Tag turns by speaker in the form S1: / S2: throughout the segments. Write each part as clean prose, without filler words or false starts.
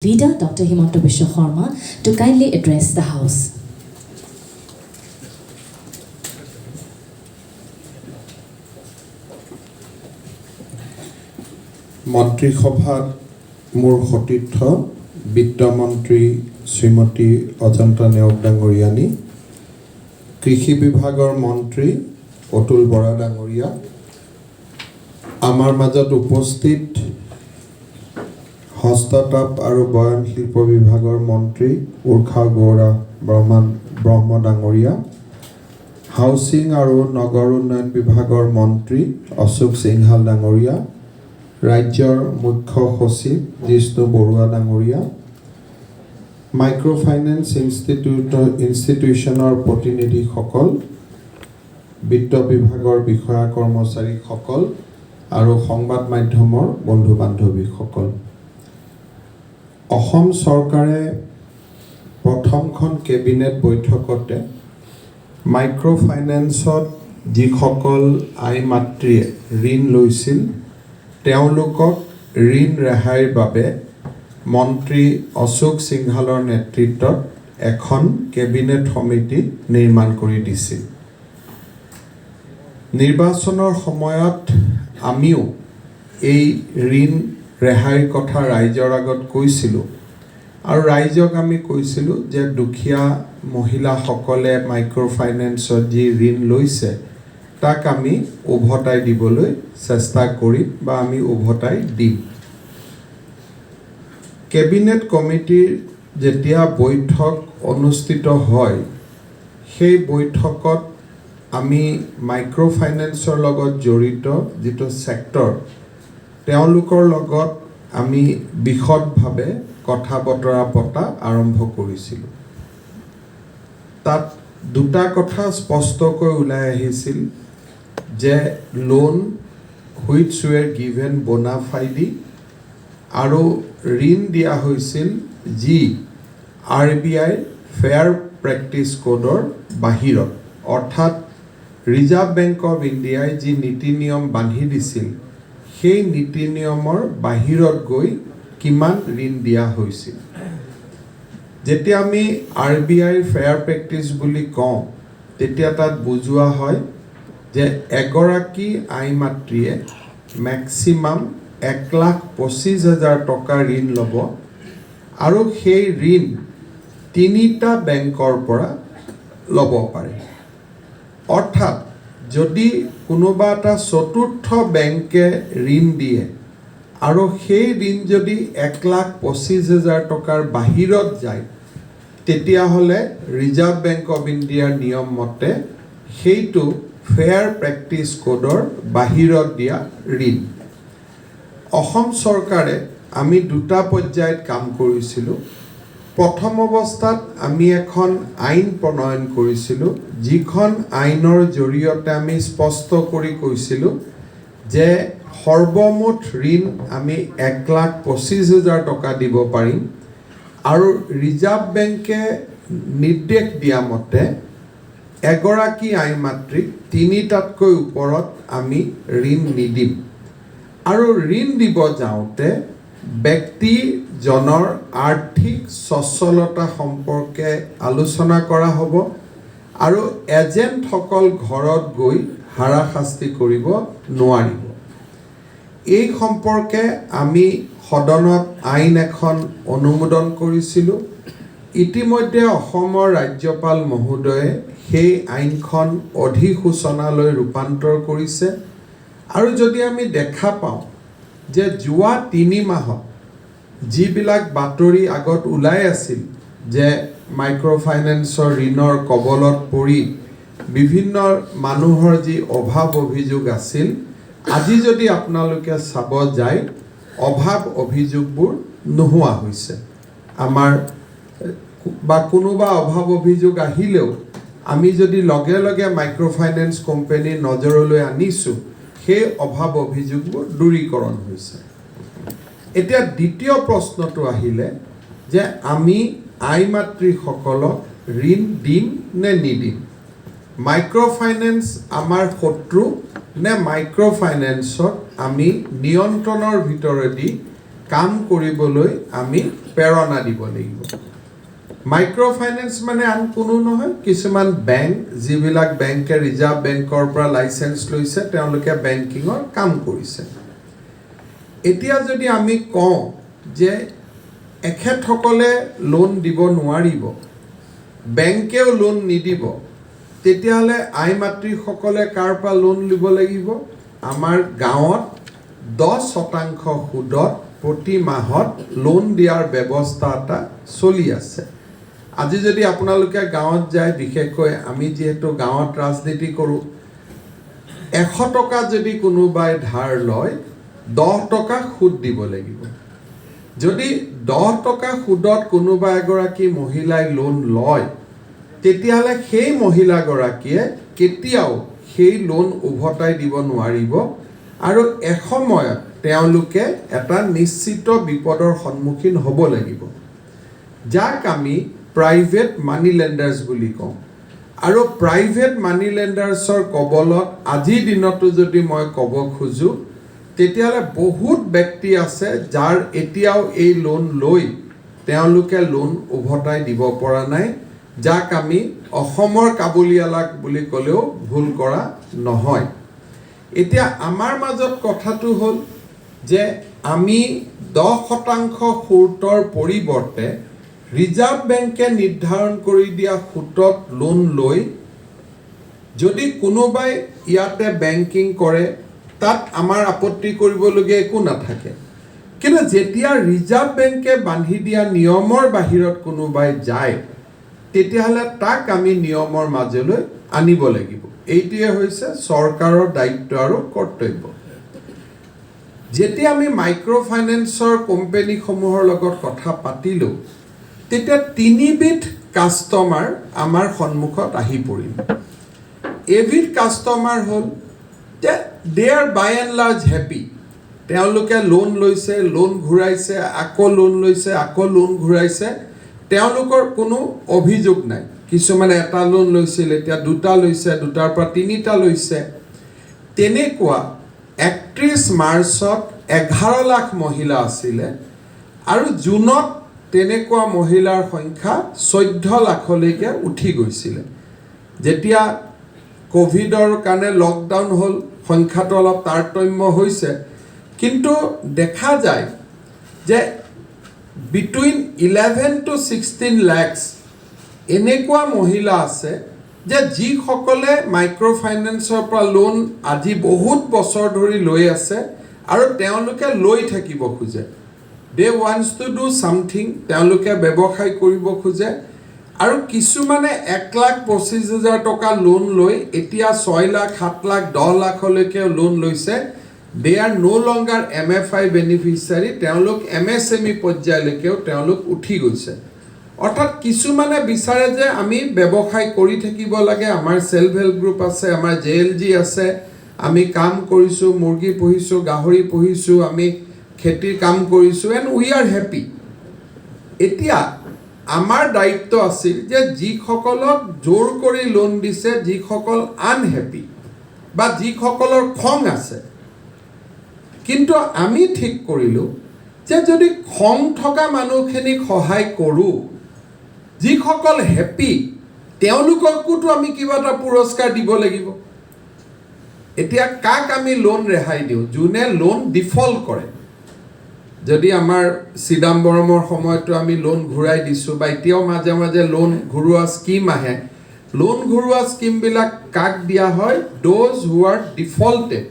S1: Leader Dr. Himanta Biswa Sharma to kindly address the House.
S2: মন্ত্ৰী সভাত মোৰ সতীৰ্থ বিত্তমন্ত্ৰী শ্ৰীমতী অজন্তা নেওগ ডাঙৰীয়ানী, কৃষি বিভাগৰ মন্ত্ৰী অতুল বৰা ডাঙৰীয়া, আমাৰ মাজত উপস্থিত হস্ততাঁত আৰু বয়ন শিল্প বিভাগৰ মন্ত্ৰী উৰ্খা গৌৰা ব্ৰহ্ম ডাঙৰীয়া, হাউচিং আৰু নগৰ উন্নয়ন বিভাগৰ মন্ত্ৰী অশোক সিংহাল ডাঙৰীয়া, ৰাজ্যৰ মুখ্য সচিব জিষ্ণু বৰুৱা ডাঙৰীয়া, মাইক্ৰ' ফাইনেন্স ইনষ্টিটিউশ্যনৰ প্ৰতিনিধিসকল, বিত্ত বিভাগৰ বিষয়া কৰ্মচাৰীসকল আৰু সংবাদ মাধ্যমৰ বন্ধু বান্ধৱীসকল। অসম চৰকাৰে প্ৰথমখন কেবিনেট বৈঠকতে মাইক্ৰ' ফাইনেন্সত যিসকল আই মাতৃয়ে ঋণ লৈছিল তেওঁলোকক ঋণ ৰেহাইৰ বাবে মন্ত্ৰী অশোক সিংহালৰ নেতৃত্বত এখন কেবিনেট সমিতি নিৰ্মাণ কৰি দিছিল। নিৰ্বাচনৰ সময়ত আমিও এই ঋণ ৰেহাইৰ কথা ৰাইজৰ আগত কৈছিলোঁ আৰু ৰাইজক আমি কৈছিলোঁ যে দুখীয়া মহিলাসকলে মাইক্ৰ' ফাইনেন্সত যি ঋণ লৈছে তাক আমি উভতাই দিবলৈ চেষ্টা কৰিম বা আমি উভতাই দিম। কেবিনেট কমিটিৰ যেতিয়া বৈঠক অনুষ্ঠিত হয় সেই বৈঠকত আমি মাইক্ৰ' ফাইনেন্সৰ লগত জড়িত যিটো ছেক্টৰ তেওঁলোকৰ লগত আমি বিশদভাৱে কথা বতৰা পতা আৰম্ভ কৰিছিলোঁ। তাত দুটা কথা স্পষ্টকৈ ওলাই আহিছিল যে loan which were given bona fide আৰু ঋণ দিয়া হৈছিল যি RBI ফেয়াৰ প্ৰেক্টিছ কোডৰ বাহিৰত, অৰ্থাৎ ৰিজাৰ্ভ বেংক অফ ইণ্ডিয়াই যি নীতি নিয়ম বান্ধি দিছিল সেই নীতি নিয়মৰ বাহিৰত গৈ কিমান ঋণ দিয়া হৈছিল। যেতিয়া আমি RBI ফেয়াৰ প্ৰেক্টিছ বুলি কওঁ তেতিয়া তাত বুজোৱা হয় যে এগৰাকী আই মাতৃয়ে মেক্সিমাম 1,25,000 টকা ঋণ ল'ব আৰু সেই ঋণ 3টা বেংকৰ পৰা ল'ব পাৰে। অৰ্থাৎ যদি কোনোবা এটা চতুৰ্থ বেংকে ঋণ দিয়ে আৰু সেই ঋণ যদি 1,25,000 টকাৰ বাহিৰত যায় তেতিয়াহ'লে ৰিজাৰ্ভ বেংক অফ ইণ্ডিয়াৰ নিয়ম মতে সেইটো ফেয়াৰ প্ৰেক্টিছ কোডৰ বাহিৰত দিয়া ঋণ। অসম চৰকাৰে আমি দুটা পৰ্যায়ত কাম কৰিছিলোঁ। প্ৰথম অৱস্থাত আমি এখন আইন প্ৰণয়ন কৰিছিলোঁ যিখন আইনৰ জৰিয়তে আমি স্পষ্ট কৰি কৈছিলোঁ যে সৰ্বমুঠ ঋণ আমি 1,25,000 টকা দিব পাৰিম আৰু ৰিজাৰ্ভ বেংকে নিৰ্দেশ দিয়া মতে এগৰাকী আই মাতৃক 3টাতকৈ ওপৰত আমি ঋণ নিদিম আৰু ঋণ দিব যাওঁতে ব্যক্তিজনৰ আৰ্থিক সচ্ছলতা সম্পৰ্কে আলোচনা কৰা হ'ব আৰু এজেণ্টসকল ঘৰত গৈ হাৰাশাস্তি কৰিব নোৱাৰিব। এই সম্পৰ্কে আমি সদনত আইন এখন অনুমোদন কৰিছিলোঁ। ইতিমধ্যে অসমৰ ৰাজ্যপাল মহোদয়ে সেই আইনখন অধিসূচনালৈ ৰূপান্তৰ কৰিছে আৰু যদি আমি দেখা পাওঁ যে যোৱা 3 মাহত যিবিলাক বাতৰি আগত ওলাই আছিল যে মাইক্ৰ' ফাইনেন্সৰ ঋণৰ কবলত পৰি বিভিন্ন মানুহৰ যি অভাৱ অভিযোগ আছিল, আজি যদি আপোনালোকে চাব যায় অভাৱ অভিযোগবোৰ নোহোৱা হৈছে। আমাৰ বা কোনোবা অভাৱ অভিযোগ আহিলেও আমি যদি লগে লগে মাইক্ৰ' ফাইনেন্স কোম্পানীৰ নজৰলৈ আনিছোঁ সেই অভাৱ অভিযোগবোৰ দূৰীকৰণ হৈছে। এতিয়া দ্বিতীয় প্ৰশ্নটো আহিলে যে আমি আই মাতৃসকলক ঋণ দিম নে নিদিম। মাইক্ৰ' ফাইনেন্স আমাৰ শত্ৰু নে মাইক্ৰ' ফাইনেন্সক আমি নিয়ন্ত্ৰণৰ ভিতৰেদি কাম কৰিবলৈ আমি প্ৰেৰণা দিব লাগিব মাইক্ৰ' ফাইনেন্স মানে আন কোনো নহয় কিছুমান বেংক যিবিলাক বেংকে ৰিজাৰ্ভ বেংকৰ পৰা লাইচেন্স লৈছে তেওঁলোকে বেংকিঙৰ কাম কৰিছে এতিয়া যদি আমি কওঁ যে এখেতসকলে লোন দিব নোৱাৰিব বেংকেও লোন নিদিব তেতিয়াহ'লে আই মাতৃসকলে কাৰ পৰা লোন ল'ব লাগিব আমাৰ গাঁৱত 10% সুদত প্ৰতি মাহত লোন দিয়াৰ ব্যৱস্থা এটা চলি আছে আজি যদি আপোনালোকে গাঁৱত যায় বিশেষকৈ আমি যেহেতু গাঁৱত ৰাজনীতি কৰোঁ 100 টকা যদি কোনোবাই ধাৰ লয় 10 টকা সুদ দিব লাগিব যদি 10 টকা সুদত কোনোবা এগৰাকী মহিলাই লোন লয় তেতিয়াহ'লে সেই মহিলাগৰাকীয়ে কেতিয়াও সেই লোন উভতাই দিব নোৱাৰিব আৰু এসময়ত তেওঁলোকে এটা নিশ্চিত বিপদৰ সন্মুখীন হ'ব লাগিব যাক আমি প্ৰাইভেট মানি লেণ্ডাৰ্ছ বুলি কওঁ আৰু প্ৰাইভেট মানি লেণ্ডাৰ্ছৰ কবলত আজিৰ দিনতো যদি মই ক'ব খোজোঁ তেতিয়াহ'লে বহুত ব্যক্তি আছে যাৰ এতিয়াও এই লোন লৈ তেওঁলোকে লোন উভতাই দিব পৰা নাই যাক আমি অসমৰ কাবুলিয়ালাক বুলি ক'লেও ভুল কৰা নহয় এতিয়া আমাৰ মাজত কথাটো হ'ল যে আমি 10% সুতৰ পৰিৱৰ্তে ৰিজাৰ্ভ বেংকে নিৰ্ধাৰণ কৰি দিয়া সুতত লোন লৈ যদি কোনোবাই ইয়াতে বেংকিং কৰে তাত আমাৰ আপত্তি কৰিবলগীয়া একো নাথাকে কিন্তু যেতিয়া ৰিজাৰ্ভ বেংকে বান্ধি দিয়া নিয়মৰ বাহিৰত কোনোবাই যায় তেতিয়াহ'লে তাক আমি নিয়মৰ মাজলৈ আনিব লাগিব এইটোৱে হৈছে চৰকাৰৰ দায়িত্ব আৰু কৰ্তব্য যেতিয়া আমি মাইক্ৰ' ফাইনেন্সৰ কোম্পানীসমূহৰ লগত কথা পাতিলোঁ তেতিয়া 3 বিধ কাষ্টমাৰ আমাৰ সন্মুখত আহি পৰিল এবিধ কাষ্টমাৰ হ'ল যে they are by and large happy তেওঁলোকে লোন লৈছে লোন ঘূৰাইছে আকৌ লোন লৈছে আকৌ লোন ঘূৰাইছে তেওঁলোকৰ কোনো অভিযোগ নাই কিছুমানে এটা লোন লৈছিল এতিয়া দুটা লৈছে দুটাৰ পৰা তিনিটা লৈছে তেনেকুৱা 31 মাৰ্চত 11 লাখ মহিলা আছিলে আৰু জুনত তেনেকুৱা মহিলাৰ সংখ্যা 14 লাখলৈকে উঠি গৈছিলে যেতিয়া কোভিডৰ কাৰণে লকডাউন হ'ল সংখ্যাটো অলপ তাৰতম্য হৈছে কিন্তু দেখা যায় যে বিটুইন 11 to 16 lakhs এনেকুৱা মহিলা আছে যে যিসকলে মাইক্ৰ' ফাইনেন্সৰ পৰা লোন আজি বহুত বছৰ ধৰি লৈ আছে আৰু তেওঁলোকে লৈ থাকিব খোজে দে ৱান্টছ টু ডু সামথিং তেওঁলোকে ব্যৱসায় কৰিব খোজে আৰু কিছুমানে 1,25,000 টকা লোন লৈ এতিয়া 6 লাখ 7 লাখ 10 লাখলৈকে লোন লৈছে দে আৰ নো লংগাৰ MFI বেনিফিচিয়াৰী তেওঁলোক MSME পৰ্যায়লৈকেও তেওঁলোক উঠি গৈছে অৰ্থাৎ কিছুমানে বিচাৰে যে আমি ব্যৱসায় কৰি থাকিব লাগে আমাৰ সেলফ হেল্প গ্ৰুপ আছে আমাৰ JLG আছে আমি কাম কৰিছোঁ মুৰ্গী পুহিছোঁ গাহৰি পুহিছোঁ আমি খেতিৰ কাম কৰিছোঁ এণ্ড উই আৰ হেপী এতিয়া আমাৰ দায়িত্ব আছিল যে যিসকলক জোৰ কৰি লোন দিছে যিসকল আনহেপী বা যিসকলৰ খং আছে কিন্তু আমি ঠিক কৰিলোঁ যে যদি খং থকা মানুহখিনিক সহায় কৰোঁ যিসকল হেপী তেওঁলোককোতো আমি কিবা এটা পুৰস্কাৰ দিব লাগিব এতিয়া কাক আমি লোন ৰেহাই দিওঁ যোনে লোন ডিফল্ট কৰে যদি আমাৰ চিদাম্বৰমৰ সময়তো আমি লোন ঘূৰাই দিছোঁ বা এতিয়াও মাজে মাজে লোন ঘূৰোৱা স্কিম আহে লোন ঘূৰোৱা স্কিমবিলাক কাক দিয়া হয় দোজ হু আৰ ডিফল্টেড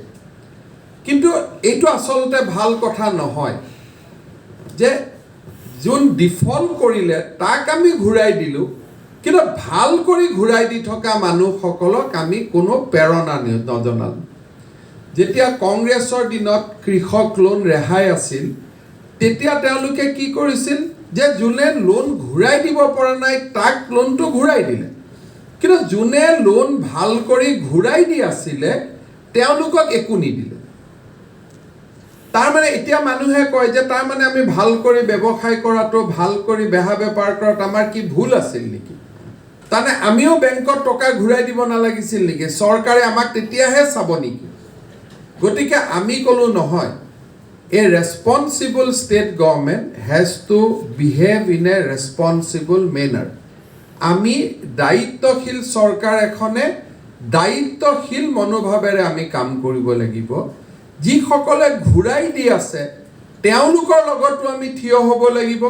S2: কিন্তু এইটো আচলতে ভাল কথা নহয় যে যোন ডিফল্ট কৰিলে তাক আমি ঘূৰাই দিলোঁ কিন্তু ভাল কৰি ঘূৰাই দি থকা মানুহসকলক আমি কোনো প্ৰেৰণা নজনালোঁ যেতিয়া কংগ্ৰেছৰ দিনত কৃষক লোন ৰেহাই আছিল তেতিয়া তেওঁলোকে কি কৰিছিল যে যোনে লোন ঘূৰাই দিব পৰা নাই তাক লোনটো ঘূৰাই দিলে কিন্তু যোনে লোন ভাল কৰি ঘূৰাই দি আছিলে তেওঁলোকক একো নিদিলে তাৰমানে এতিয়া মানুহে কয় যে তাৰমানে আমি ভাল কৰি ব্যৱসায় কৰাটো ভাল কৰি বেহা বেপাৰ কৰাত আমাৰ কি ভুল আছিল নেকি তাৰমানে আমিও বেংকত টকা ঘূৰাই দিব নালাগিছিল নেকি চৰকাৰে আমাক তেতিয়াহে চাব নেকি গতিকে আমি ক'লো নহয় A responsible state government has to behave in a responsible manner. আমি দায়িত্বশীল চৰকাৰ এখনে দায়িত্বশীল মনোভাৱেৰে আমি কাম কৰিব লাগিব যিসকলে ঘূৰাই দি আছে তেওঁলোকৰ লগতো আমি থিয় হ'ব লাগিব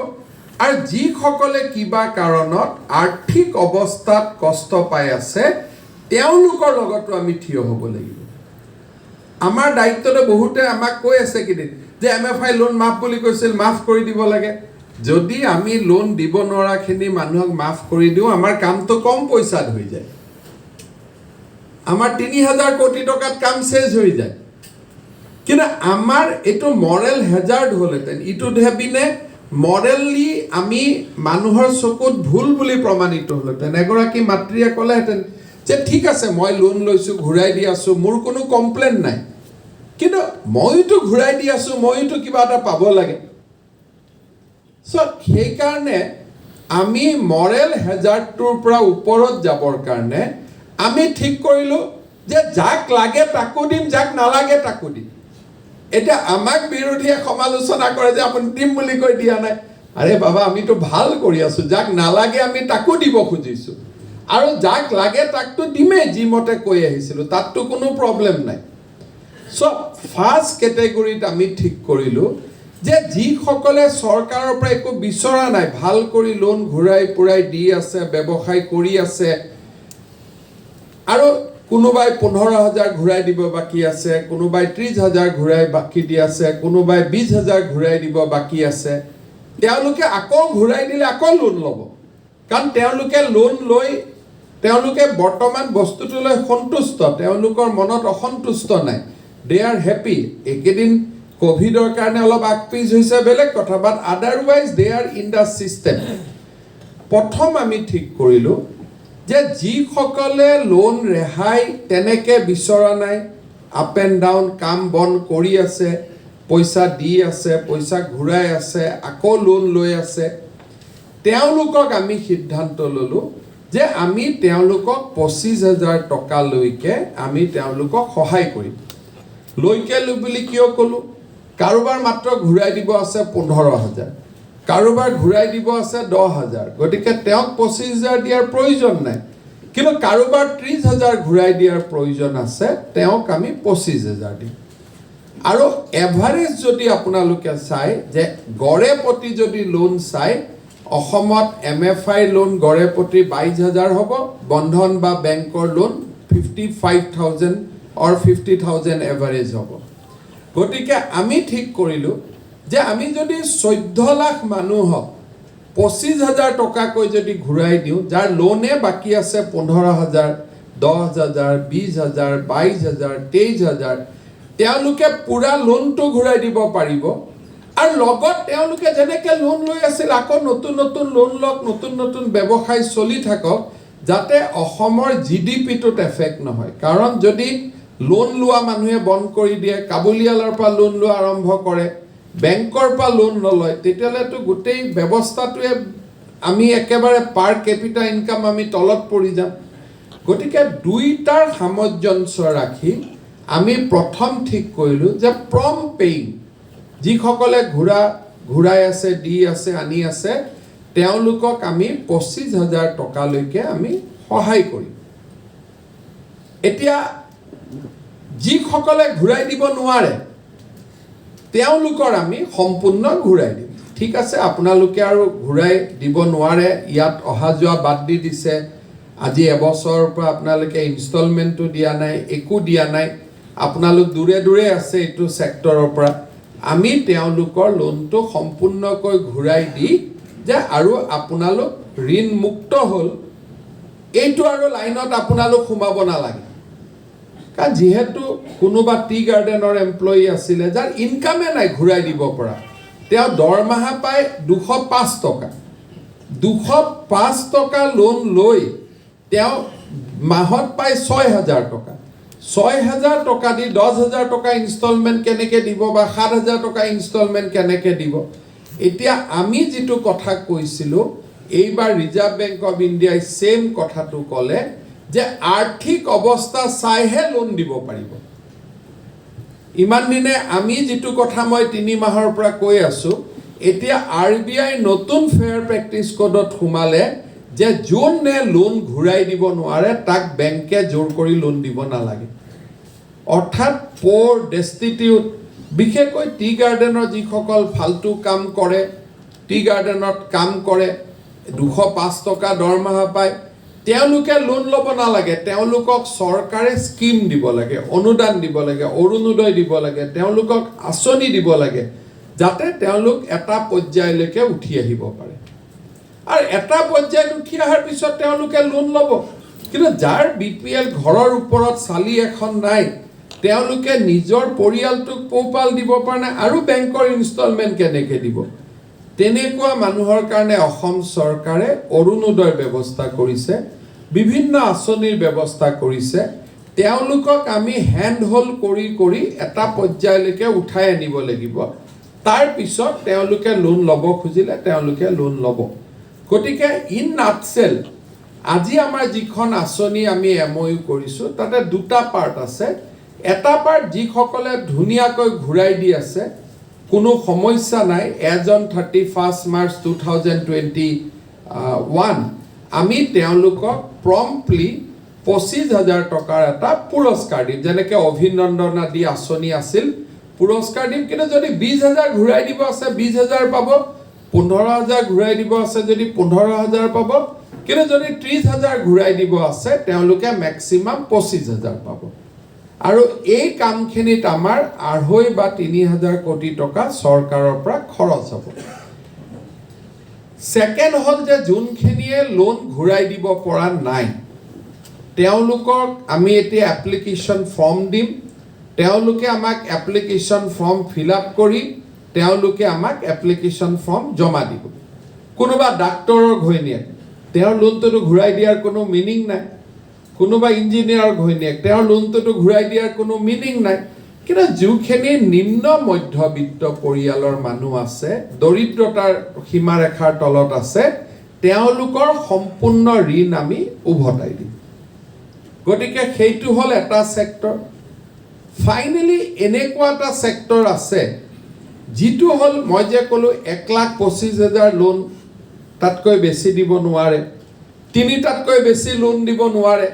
S2: আৰু যিসকলে কিবা কাৰণত আৰ্থিক অৱস্থাত কষ্ট পাই আছে তেওঁলোকৰ লগতো আমি থিয় হ'ব লাগিব আমাৰ দায়িত্বতে বহুতে আমাক কৈ আছে কিদিন যে MFI লোন মাফ বুলি কৈছিল মাফ কৰি দিব লাগে যদি আমি লোন দিব নোৱাৰাখিনি মানুহক মাফ কৰি দিওঁ আমাৰ কামটো কম পইচাত হৈ যায় আমাৰ 3000 কোটি টকাত কাম শেষ হৈ যায় কিন্তু আমাৰ এটো মৰেল হেজাৰ্ড হলহেতেন ইটো হেবিনে মৰেলি আমি মানুহৰ চকুত ভুল বুলি প্ৰমাণিত হলহেতেন এগৰাকী মাতৃয়ে ক'লেহেতেন যে ঠিক আছে মই লোন লৈছো ঘূৰাই দি আছো মোৰ কোনো কমপ্লেইন নাই কিন্তু মইতো ঘূৰাই দি আছো মইতো কিবা এটা পাব লাগে সো সেই কাৰণে আমি মৰেল হেজাৰ্ডটোৰ পৰা ওপৰত যাবৰ কাৰণে আমি ঠিক কৰিলো যে যাক লাগে তাকো দিম যাক নালাগে তাকো দিম এটা আমাক বিৰোধীয়ে সমালোচনা কৰে যে আপুনি দিম বুলি কৈ দিয়া নাই আৰে বাবা আমিতো ভাল কৰি আছো যাক নালাগে আমি তাকো দিব খুজিছো আৰু যাক লাগে তাকতো দিমে যি মতে কৈ আহিছিল তাততো কোনো প্ৰবলেম নাই সো ফাৰ্স্ট ক্যাটেগৰীত আমি ঠিক কৰিলো যে যিসকলে চৰকাৰৰ পৰা একো বিচৰা নাই ভাল কৰি লোন ঘূৰাই পুৰাই দি আছে ব্যৱসায় কৰি আছে আৰু কোনোবাই 15000 ঘূৰাই দিব বাকি আছে কোনোবাই 30000 ঘূৰাই বাকি দি আছে কোনোবাই 20000 ঘূৰাই দিব বাকি আছে তেওঁলোকে আকৌ ঘূৰাই দিলে আকৌ লোন ল'ব কাৰণ তেওঁলোকে লোন লৈ তেওঁলোকে বৰ্তমান বস্তুটো লৈ সন্তুষ্ট তেওঁলোকৰ মনত অসন্তুষ্ট নাই they are happy একেদিন কোভিডৰ কাৰণে অলপ আকপিছ হৈছে বেলেগ কথা বাট otherwise they are in the system প্ৰথম আমি ঠিক কৰিলো যে যিসকলে লোন ৰেহাই তেনেকে বিচৰা নাই আপ এণ্ড ডাউন কাম বন কৰি আছে পইচা দি আছে পইচা ঘূৰাই আছে আকৌ লোন লৈ আছে তেওঁলোকক আমি সিদ্ধান্ত ললো যে আমি তেওঁলোকক 25000 টকা লৈকে আমি তেওঁলোকক সহায় কৰিম লৈকে বুলি কিয় ক'লো কাৰোবাৰ মাত্ৰ ঘূৰাই দিব আছে 15000 কাৰোবাৰ ঘূৰাই দিব আছে 10000 গতিকে তেওঁক 25000 দিয়াৰ প্ৰয়োজন নাই কিন্তু কাৰোবাৰ 30000 ঘূৰাই দিয়াৰ প্ৰয়োজন আছে তেওঁক আমি 25000 দিম আৰু এভাৰেজ যদি আপোনালোকে চাই যে গড়ে প্ৰতি যদি লোন চাই অসমত MFI লোন গড়ে প্ৰতি 22000 হ'ব বন্ধন বা বেংকৰ লোন 55000 or 50000 এভাৰেজ হ'ব গতিকে আমি ঠিক কৰিলো যে আমি যদি 14 লাখ মানুহক 25000 টকা কৈ যদি ঘূৰাই দিও যাৰ লোনে বাকি আছে 15000 10000 20000 22000 23000 তেওঁলোকে পুৰা লোনটো ঘূৰাই দিব পাৰিব আৰু লগত তেওঁলোকে যেনেকৈ লোন লৈ আছিল আকৌ নতুন নতুন লোন লওক নতুন নতুন ব্যৱসায় চলি থাকক যাতে অসমৰ GDP-টোত এফেক্ট নহয় কাৰণ যদি লোন লোৱা মানুহে বন্ধ কৰি দিয়ে কাবুলিয়ালৰ পৰা লোন লোৱা আৰম্ভ কৰে বেংকৰ পৰা লোন নলয় তেতিয়ালেতো গোটেই ব্যৱস্থাটোৱে আমি একেবাৰে পাৰ ক্যাপিটা ইনকাম আমি তলত পৰি যাম গতিকে দুইটাৰ সামঞ্জস্য ৰাখি আমি প্ৰথম ঠিক কৰিলো যে প্ৰম পেইং যিসকলে ঘূৰাই আছে দি আছে আনি আছে তেওঁলোকক আমি 25000 টকা লৈকে আমি সহায় কৰিম এতিয়া যিসকলে ঘূৰাই দিব নোৱাৰে তেওঁলোকৰ আমি সম্পূৰ্ণ ঘূৰাই দিম ঠিক আছে আপোনালোকে আৰু ঘূৰাই দিব নোৱাৰে ইয়াত অহা যোৱা বাদ দি দিছে আজি এবছৰৰ পৰা আপোনালোকে ইনষ্টলমেন্টটো দিয়া নাই একো দিয়া নাই আপোনালোক দূৰে দূৰে আছে এইটো সেক্টৰৰ পৰা আমি তেওঁলোকৰ লোনটো সম্পূৰ্ণকৈ ঘূৰাই দি যে আৰু আপোনালোক ঋণ মুক্ত হ'ল এইটো আৰু লাইনত আপোনালোক সোমাব নালাগে কাৰণ যেহেতু কোনোবা টি গাৰ্ডেনৰ এমপ্লয়ি আছিল যাৰ ইনকামে নাই ঘূৰাই দিব পৰা তেওঁ দৰমহা পায় 205 টকা 205 টকা লোন লৈ তেওঁ মাহত পায় 6000 টকা 6000 টকা দি 10000 টকা ইনষ্টলমেন্ট কেনেকে দিব বা 7000 টকা ইনষ্টলমেন্ট কেনেকে দিব এতিয়া আমি যেটো কথা কৈছিলো এইবাৰ ৰিজাৰ্ভ বেংক অফ ইণ্ডিয়াই সেম কথাটো ক'লে যে আৰ্থিক অৱস্থা চাইহে লোন দিব পাৰিব ইমান দিনে আমি যেটো কথা মই 3 মাহৰ পৰা কৈ আছো এতিয়া RBI নতুন ফেয়াৰ প্ৰেক্টিছ কোডত সোমালে যে যোনে লোন ঘূৰাই দিব নোৱাৰে তাক বেংকে জোৰ কৰি লোন দিব নালাগে অৰ্থাৎ প'ৰ ডেষ্টিটিউট বিশেষকৈ টি গাৰ্ডেনৰ যিসকল ফালতু কাম কৰে টি গাৰ্ডেনত কাম কৰে 205 টকা দৰমহা পায় তেওঁলোকে লোন ল'ব নালাগে তেওঁলোকক চৰকাৰে স্কিম দিব লাগে অনুদান দিব লাগে অৰুণোদয় দিব লাগে তেওঁলোকক আঁচনি দিব লাগে যাতে তেওঁলোক এটা পৰ্যায়লৈকে উঠি আহিব পাৰে আৰু এটা পৰ্যায়ত উঠি অহাৰ পিছত তেওঁলোকে লোন ল'ব কিন্তু যাৰ BPL ঘৰৰ ওপৰত চালি এখন নাই তেওঁলোকে নিজৰ পৰিয়ালটোক পোহপাল দিব পৰা নাই আৰু বেংকৰ ইনষ্টলমেণ্ট কেনেকৈ দিব তেনেকুৱা মানুহৰ কাৰণে অসম চৰকাৰে অৰুণোদয়ৰ ব্যৱস্থা কৰিছে বিভিন্ন আঁচনিৰ ব্যৱস্থা কৰিছে তেওঁলোকক আমি হ্যান্ড হোল্ড কৰি এটা পৰ্যায়লৈকে উঠাই আনিব লাগিব তাৰ পিছত তেওঁলোকে লোন ল'ব খুজিলে তেওঁলোকে লোন ল'ব গতিকে ইন নাটসেল আজি আমাৰ যিখন আঁচনি আমি MOU কৰিছো তাতে দুটা পাৰ্ট আছে এটা পাৰ্ট যিসকলে ধুনীয়াকৈ ঘূৰাই দি আছে কোনো সমস্যা নাই এজন 31 মাৰ্চ 2021 আমি তেওঁলোকক প্ৰম্পটলি 25,000 টকাৰ এটা পুৰস্কাৰ দিম যেনেকৈ অভিনন্দন আদি আঁচনি আছিল পুৰস্কাৰ দিম কিন্তু যদি 20,000 ঘূৰাই দিব আছে 20,000 পাব 15,000 ঘূৰাই দিব আছে যদি 15,000 পাব কিন্তু যদি 30,000 ঘূৰাই দিব আছে তেওঁলোকে ম্যাক্সিমাম 25,000 পাব আৰু এই কামখিনিত আমাৰ 2.5 বা 3,000 কোটি টকা চৰকাৰৰ পৰা খৰচ হ'ব সেকেন্ড হল যে যোনখিনিয়ে লোন ঘূৰাই দিব পৰা নাই তেওঁলোকক আমি এতিয়া এপ্লিকেশন ফৰ্ম দিম তেওঁলোকে আমাক এপ্লিকেশন ফৰ্ম ফিল আপ কৰি তেওঁলোকে আমাক এপ্লিকেশন ফৰ্ম জমা দিব কোনোবা ডাক্তৰৰ ঘৈণীয়েক তেওঁৰ লোনটো ঘূৰাই দিয়াৰ কোনো মিনিং নাই কোনোবা ইঞ্জিনিয়াৰৰ ঘৈণীয়েক তেওঁৰ লোনটো ঘূৰাই দিয়াৰ কোনো মিনিং নাই কিন্তু যিখিনি নিম্ন মধ্যবিত্ত পৰিয়ালৰ মানুহ আছে দৰিদ্ৰতাৰ সীমাৰেখাৰ তলত আছে তেওঁলোকৰ সম্পূৰ্ণ ঋণ আমি উভতাই দিম গতিকে সেইটো হল এটা সেক্টৰ ফাইনালি এনেকুৱা এটা সেক্টৰ আছে যিটো হল মই যে কলো 1,25,000 লোন তাতকৈ বেছি দিব নোৱাৰে 3 টাতকৈ বেছি লোন দিব নোৱাৰে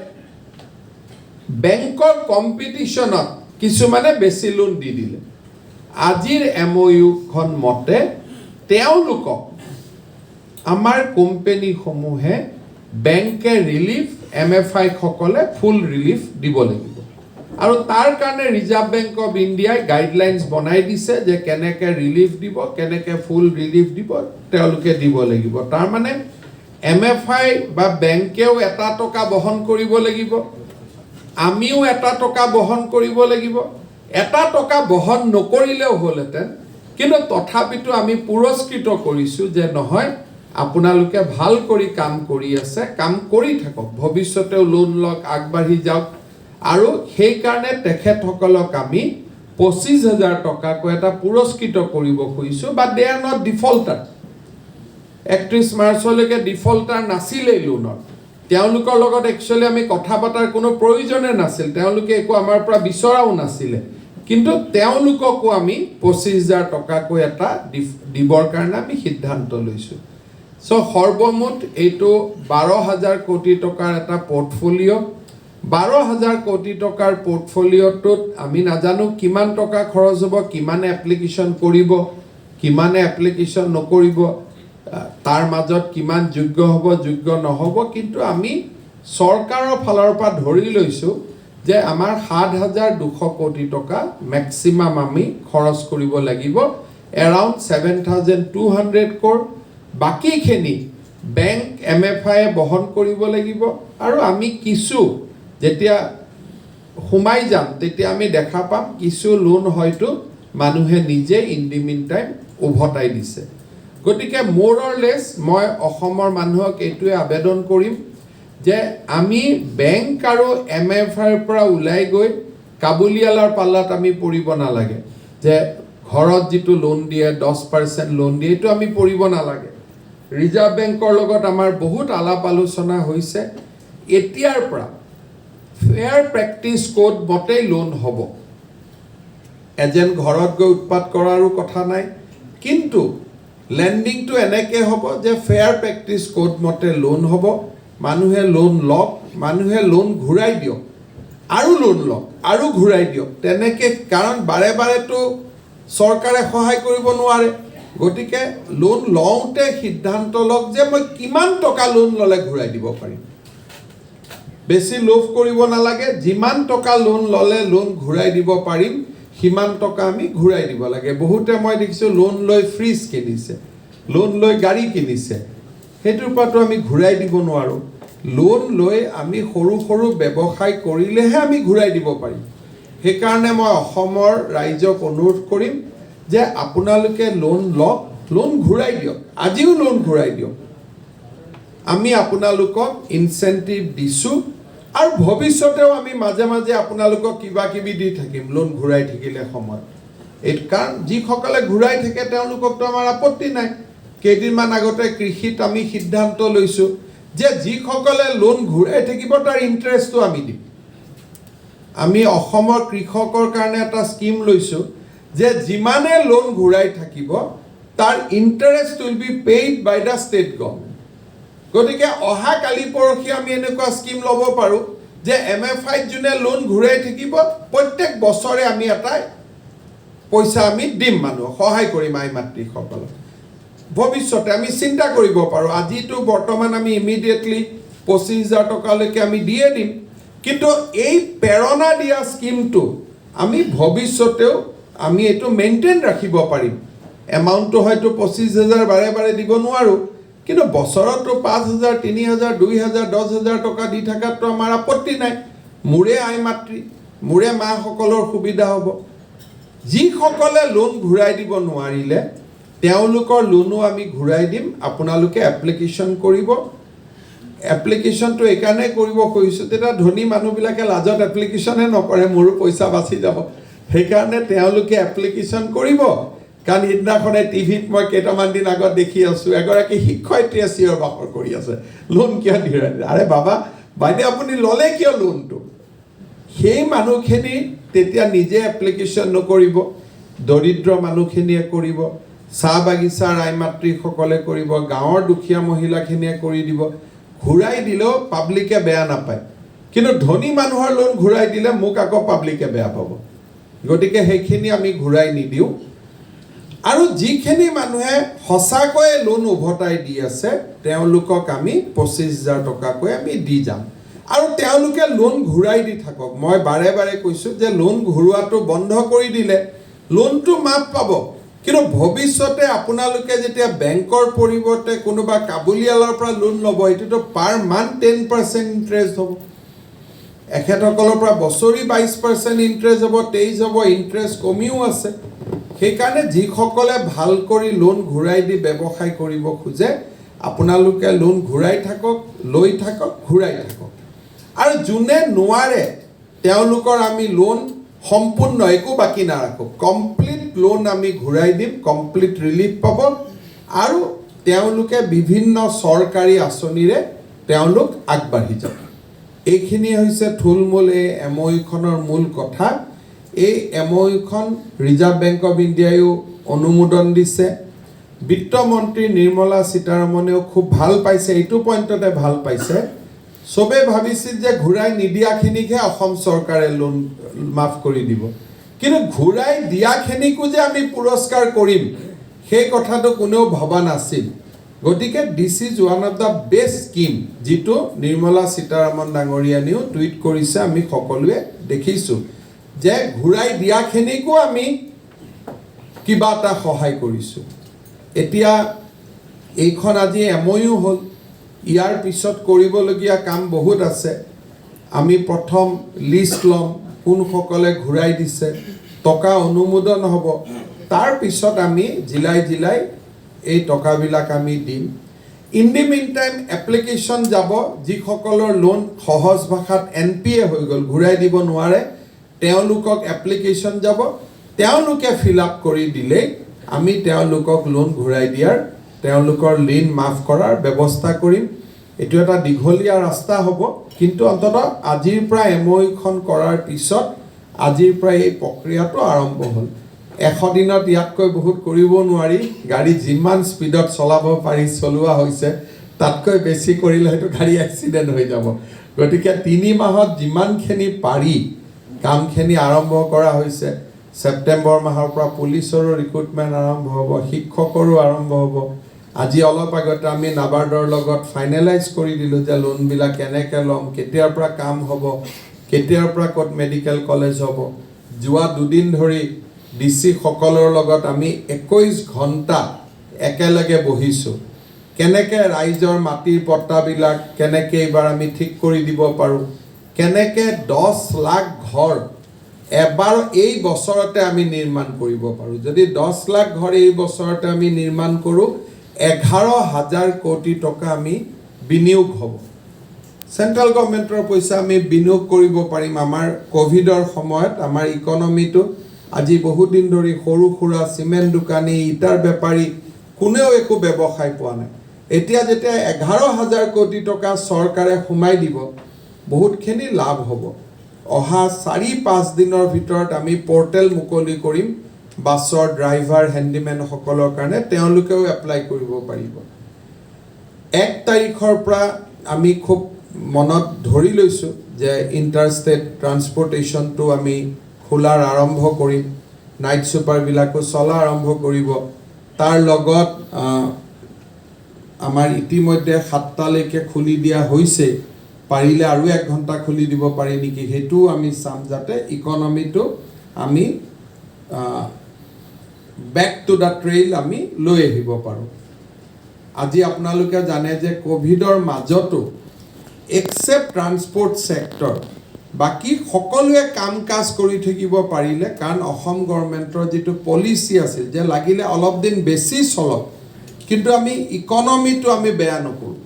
S2: বেংকৰ কম্পিটিশনত কিছুমানে বেছি লোন দি দিলে আজিৰ MOU খন মতে তেওঁলোকক আমাৰ কোম্পানী সমূহে বেংকে ৰিলিফ MFI সকলে ফুল ৰিলিফ দিব লাগিব আৰু তাৰ কাৰণে ৰিজাৰ্ভ বেংক অফ ইণ্ডিয়াই গাইডলাইনছ বনাই দিছে যে কেনেকৈ ৰিলিফ দিব কেনেকৈ ফুল ৰিলিফ দিব তেওঁলোকে দিব লাগিব তাৰ মানে MFI বা বেংকেও এটা টকা বহন কৰিব লাগিব আমিও এটা টকা বহন কৰিব লাগিব এটা টকা বহন নকৰিলেও হলহেঁতেন কিন্তু তথাপিতো আমি পুৰস্কৃত কৰিছো যে নহয় আপোনালোকে ভাল কৰি কাম কৰি আছে কাম কৰি থাকক ভৱিষ্যতেও লোন লওক আগবাঢ়ি যাওক আৰু সেই কাৰণে তেখেতসকলক আমি 25,000 টকাকৈ এটা পুৰস্কৃত কৰিব খুজিছো বা দে আৰ নট ডিফল্টাৰ 31 মাৰ্চলৈকে ডিফল্টাৰ নাছিলেই লোনৰ তেওঁলোকৰ লগত একচুয়ালি আমি কথা পতাৰ কোনো প্ৰয়োজনে নাছিল তেওঁলোকে একো আমাৰ পৰা বিচৰাও নাছিলে কিন্তু তেওঁলোককো আমি 25,000 টকাকৈ এটা দিবৰ কাৰণে আমি সিদ্ধান্ত লৈছো সো সৰ্বমুঠ এইটো 12,000 কোটি টকাৰ এটা পোৰ্টফলিও 12,000 কোটি টকাৰ পোৰ্টফলিওটোত আমি নাজানো কিমান টকা খৰচ হ'ব কিমানে এপ্লিকেশন কৰিব কিমানে এপ্লিকেশন নকৰিব তাৰ মাজত কিমান যোগ্য হ'ব যোগ্য নহব কিন্তু আমি চৰকাৰৰ ফালৰ পৰা ধৰি লৈছো যে আমাৰ 7,200 কোটি টকা ম্যাক্সিমাম আমি খৰচ কৰিব লাগিব এৰাউণ্ড 7,200 crore বাকিখিনি বেংক MFI বহন কৰিব লাগিব আৰু আমি কিছু যেতিয়া হুমাই যাম তেতিয়া আমি দেখা পাম কিছু লোন হয়তো মানুহে নিজে ইন দি মিন টাইম উভতাই দিছে গতিকে মোৰ অৰ লেছ মই অসমৰ মানুহক এইটোৱে আবেদন কৰিম যে আমি বেংক আৰু MFI ৰ পৰা ওলাই গৈ কাবুলিয়ালাৰ পাল্লাত আমি পৰিব নালাগে যে ঘৰত যিটো লোন দিয়ে 10% লোন দিয়ে এইটো আমি পৰিব নালাগে ৰিজাৰ্ভ বেংকৰ লগত আমাৰ বহুত আলাপ আলোচনা হৈছে এতিয়াৰ পৰা ফেয়াৰ প্ৰেক্টিছ কোড মতে লোন হ'ব এজেণ্ট ঘৰত গৈ উৎপাত কৰাৰো কথা নাই কিন্তু লেণ্ডিংটো এনেকৈ হ'ব যে ফেয়াৰ প্ৰেক্টিছ কোড মতে লোন হ'ব মানুহে লোন লওক মানুহে লোন ঘূৰাই দিয়ক আৰু লোন লওক আৰু ঘূৰাই দিয়ক তেনেকৈ কাৰণ বাৰে বাৰেতো চৰকাৰে সহায় কৰিব নোৱাৰে গতিকে লোন লওঁতে সিদ্ধান্ত লওক যে মই কিমান টকা লোন ল'লে ঘূৰাই দিব পাৰিম বেছি লোভ কৰিব নালাগে যিমান টকা লোন ল'লে লোন ঘূৰাই দিব পাৰিম সিমান টকা আমি ঘূৰাই দিব লাগে বহুতে মই দেখিছোঁ লোন লৈ ফ্ৰিজ কিনিছে লোন লৈ গাড়ী কিনিছে সেইটোৰ পৰাতো আমি ঘূৰাই দিব নোৱাৰোঁ লোন লৈ আমি সৰু সৰু ব্যৱসায় কৰিলেহে আমি ঘূৰাই দিব পাৰিম সেইকাৰণে মই অসমৰ ৰাইজক অনুৰোধ কৰিম যে আপোনালোকে লোন লওক লোন ঘূৰাই দিয়ক আজিও লোন ঘূৰাই দিয়ক আমি আপোনালোকক ইনচেন্টিভ দিছোঁ আৰু ভৱিষ্যতেও আমি মাজে মাজে আপোনালোকক কিবা কিবি দি থাকিম লোন ঘূৰাই থাকিলে সময়ত এই কাৰণ যিসকলে ঘূৰাই থাকে তেওঁলোককতো আমাৰ আপত্তি নাই কেইদিনমান আগতে কৃষিত আমি সিদ্ধান্ত লৈছোঁ যে যিসকলে লোন ঘূৰাই থাকিব তাৰ ইণ্টাৰেষ্টটো আমি দিম আমি অসমৰ কৃষকৰ কাৰণে এটা স্কিম লৈছোঁ যে যিমানে লোন ঘূৰাই থাকিব তাৰ interest will be paid by the state government গতিকে অহা কালি পৰহি আমি এনেকুৱা স্কিম ল'ব পাৰোঁ যে MFIত যোনে লোন ঘূৰাই থাকিব প্ৰত্যেক বছৰে আমি এটা পইচা আমি দিম মানুহক সহায় কৰিম আই মাতৃসকলক ভৱিষ্যতে আমি চিন্তা কৰিব পাৰোঁ আজিতো বৰ্তমান আমি ইমিডিয়েটলি 25,000 টকালৈকে আমি দিয়ে দিম কিন্তু এই প্ৰেৰণা দিয়া স্কিমটো আমি ভৱিষ্যতেও আমি এইটো মেইনটেইন ৰাখিব পাৰিম এমাউণ্টটো হয়তো 25,000 বাৰে বাৰে দিব নোৱাৰোঁ কিন্তু বছৰতো 5,000 3,000 2,000 10,000 টকা দি থকাটো আমাৰ আপত্তি নাই মোৰে আই মাতৃ মোৰে মাসকলৰ সুবিধা হ'ব যিসকলে লোন ঘূৰাই দিব নোৱাৰিলে তেওঁলোকৰ লোনো আমি ঘূৰাই দিম আপোনালোকে এপ্লিকেশ্যন কৰিব এপ্লিকেশ্যনটো এইকাৰণে কৰিব কৈছোঁ তেতিয়া ধনী মানুহবিলাকে লাজত এপ্লিকেশ্যনে নকৰে মোৰো পইচা বাচি যাব সেইকাৰণে তেওঁলোকে এপ্লিকেশ্যন কৰিব কাৰণ সিদিনাখনে টিভিত মই কেইটামান দিন আগত দেখি আছোঁ এগৰাকী শিক্ষয়িত্ৰীয়ে চিঞৰ বাখৰ কৰি আছে লোন কিয় দিয়ে আৰে বাবা বাইদেউ আপুনি ল'লে কিয় লোনটো সেই মানুহখিনি তেতিয়া নিজে এপ্লিকেশ্যন নকৰিব দৰিদ্ৰ মানুহখিনিয়ে কৰিব চাহ বাগিচাৰ আই মাতৃসকলে কৰিব গাঁৱৰ দুখীয়া মহিলাখিনিয়ে কৰি দিব ঘূৰাই দিলেও পাব্লিকে বেয়া নাপায় কিন্তু ধনী মানুহৰ লোন ঘূৰাই দিলে মোক আকৌ পাব্লিকে বেয়া পাব গতিকে সেইখিনি আমি ঘূৰাই নিদিওঁ আৰু যিখিনি মানুহে সঁচাকৈয়ে লোন উভতাই দি আছে তেওঁলোকক আমি 25,000 টকাকৈ আমি দি যাম আৰু তেওঁলোকে লোন ঘূৰাই দি থাকক মই বাৰে বাৰে কৈছোঁ যে লোন ঘূৰোৱাটো বন্ধ কৰি দিলে লোনটো মাফ পাব কিন্তু ভৱিষ্যতে আপোনালোকে যেতিয়া বেংকৰ পৰিৱৰ্তে কোনোবা কাবুলিয়ালৰ পৰা লোন ল'ব এইটোতো পাৰ মান্থ 10% ইণ্টাৰেষ্ট হ'ব এখেতসকলৰ পৰা বছৰি 22% ইণ্টাৰেষ্ট হ'ব 23 হ'ব ইণ্টাৰেষ্ট কমিও আছে সেইকাৰণে যিসকলে ভাল কৰি লোন ঘূৰাই দি ব্যৱসায় কৰিব খোজে আপোনালোকে লোন ঘূৰাই থাকক লৈ থাকক ঘূৰাই থাকক আৰু যোনে নোৱাৰে তেওঁলোকৰ আমি লোন সম্পূৰ্ণ একো বাকী নাৰাখোঁ কমপ্লিট লোন আমি ঘূৰাই দিম কমপ্লিট ৰিলিফ পাব আৰু তেওঁলোকে বিভিন্ন চৰকাৰী আঁচনিৰে তেওঁলোক আগবাঢ়ি যাব এইখিনি হৈছে থুলমূল এই MOU-খনৰ মূল কথা এই MOU-খন ৰিজাৰ্ভ বেংক অফ ইণ্ডিয়ায়ো অনুমোদন দিছে বিত্তমন্ত্ৰী নিৰ্মলা সীতাৰমণেও খুব ভাল পাইছে এইটো পইণ্টতে ভাল পাইছে চবে ভাবিছিল যে ঘূৰাই নিদিয়াখিনিকহে অসম চৰকাৰে লোন মাফ কৰি দিব কিন্তু ঘূৰাই দিয়াখিনিকো যে আমি পুৰস্কাৰ কৰিম সেই কথাটো কোনেও ভবা নাছিল গতিকে this is one of the best scheme যিটো নিৰ্মলা সীতাৰমণ ডাঙৰীয়ানীও টুইট কৰিছে আমি সকলোৱে দেখিছোঁ যে ঘূৰাই দিয়াখিনিকো আমি কিবা এটা সহায় কৰিছোঁ এতিয়া এইখন আজি MOU হ'ল ইয়াৰ পিছত কৰিবলগীয়া কাম বহুত আছে আমি প্ৰথম লিষ্ট ল'ম কোনসকলে ঘূৰাই দিছে টকা অনুমোদন হ'ব তাৰ পিছত আমি জিলাই জিলাই এই টকাবিলাক আমি দিম in the mean time application যাব যিসকলৰ লোন সহজ ভাষাত NPA হৈ গ'ল ঘূৰাই দিব নোৱাৰে তেওঁলোকক এপ্লিকেশ্যন যাব তেওঁলোকে ফিল আপ কৰি দিলেই আমি তেওঁলোকক লোন ঘূৰাই দিয়াৰ তেওঁলোকৰ ঋণ মাফ কৰাৰ ব্যৱস্থা কৰিম এইটো এটা দীঘলীয়া ৰাস্তা হ'ব কিন্তু অন্ততঃ আজিৰ পৰা MOU-খন কৰাৰ পিছত আজিৰ পৰা এই প্ৰক্ৰিয়াটো আৰম্ভ হ'ল 100 দিনত ইয়াতকৈ বহুত কৰিব নোৱাৰি গাড়ী যিমান স্পীডত চলাব পাৰি চলোৱা হৈছে তাতকৈ বেছি কৰিলে হয়তো গাড়ী এক্সিডেণ্ট হৈ যাব গতিকে 3 মাহত যিমানখিনি পাৰি কামখিনি আৰম্ভ কৰা হৈছে সেপ্টেম্বৰ মাহৰ পৰা পুলিচৰো ৰিক্ৰুটমেণ্ট আৰম্ভ হ'ব শিক্ষকৰো আৰম্ভ হ'ব আজি অলপ আগতে আমি নাবাৰ্ডৰ লগত ফাইনেলাইজ কৰি দিলোঁ যে লোনবিলাক কেনেকৈ ল'ম কেতিয়াৰ পৰা কাম হ'ব কেতিয়াৰ পৰা ক'ত মেডিকেল কলেজ হ'ব যোৱা 2 দিন ধৰি ডিসি সকলৰ লগত আমি 21 ঘণ্টা একেলগে বহিছোঁ কেনেকৈ ৰাইজৰ মাটিৰ পট্টাবিলাক কেনেকৈ এবাৰ আমি ঠিক কৰি দিব পাৰোঁ কেনেকৈ 10 লাখ ঘৰ এবাৰ এই বছৰতে আমি নিৰ্মাণ কৰিব পাৰোঁ যদি 10 লাখ ঘৰ এই বছৰতে আমি নিৰ্মাণ কৰোঁ 11,000 কোটি টকা আমি বিনিয়োগ হ'ব সেন্ট্ৰেল গভৰ্ণমেণ্টৰ পইচা আমি বিনিয়োগ কৰিব পাৰিম আমাৰ কোভিডৰ সময়ত আমাৰ ইকনমিটো আজি বহুত দিন ধৰি সৰু সুৰা সিমেন্ট দোকানী ইটাৰ বেপাৰী কোনেও একো ব্যৱসায় পোৱা নাই এতিয়া যেতিয়া 11,000 কোটি টকা চৰকাৰে সোমাই দিব বহুতখিনি লাভ হ'ব অহা 4-5 দিনৰ ভিতৰত আমি পোৰ্টেল মুকলি কৰিম বাছৰ ড্ৰাইভাৰ হেণ্ডিমেন সকলৰ কাৰণে তেওঁলোকেও এপ্লাই কৰিব পাৰিব 1 তাৰিখৰ পৰা আমি খুব মনত ধৰি লৈছোঁ যে ইণ্টাৰষ্টেট ট্ৰান্সপৰ্টেশ্যনটো আমি খোলাৰ আৰম্ভ কৰিম নাইট ছুপাৰবিলাকো চলা আৰম্ভ কৰিব তাৰ লগত আমাৰ ইতিমধ্যে 7টালৈকে খুলি দিয়া হৈছে পাৰিলে আৰু 1 ঘণ্টা খুলি দিব পাৰি নেকি হেতু আমি চাম যাতে ইকনমিটো আমি বেক টু দা ট্ৰেইল আমি লৈ আহিব পাৰোঁ আজি আপোনালোকে জানে যে কোভিডৰ মাজতো এক্সেপ্ট ট্ৰান্সপৰ্ট সেক্টৰ বাকি সকলোৱে কাম কাজ কৰি থাকিব পাৰিলে কাৰণ অসম গভৰ্ণমেণ্টৰ যেটো পলিচি আছিল যে লাগিলে অলপ দিন বেছি চলক কিন্তু আমি ইকনমিটো আমি বেয়া নকৰোঁ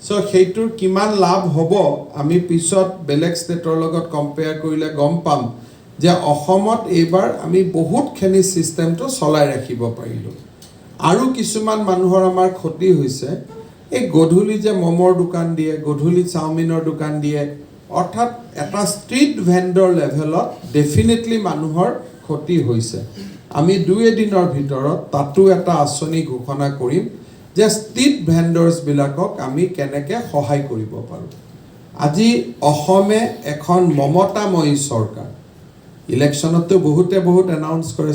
S2: সো হেতুৰ কিমান লাভ হ'ব আমি পিছত বেলেগ ষ্টেটৰ লগত কম্পেয়াৰ কৰিলে গম পাম যে অসমত এইবাৰ আমি বহুতখিনি সিস্টেমটো চলাই ৰাখিব পাৰিলোঁ আৰু কিছুমান মানুহৰ আমাৰ ক্ষতি হৈছে এই গধূলি যে মমৰ দোকান দিয়ে গধূলি চাওমিনৰ দোকান দিয়ে অৰ্থাৎ এটা ষ্ট্ৰীট ভেণ্ডৰ লেভেলত ডেফিনেটলি মানুহৰ ক্ষতি হৈছে আমি 2 দিনৰ ভিতৰত তাতো এটা আঁচনি ঘোষণা কৰিম যে ষ্ট্ৰীট ভেণ্ডৰ্ছ বিলাকক আমি কেনেকৈ সহায় কৰিব পাৰোঁ আজি অসমে এখন মমতাময়ী চৰকাৰ ইলেকশ্যনতো বহুত এনাউন্স কৰে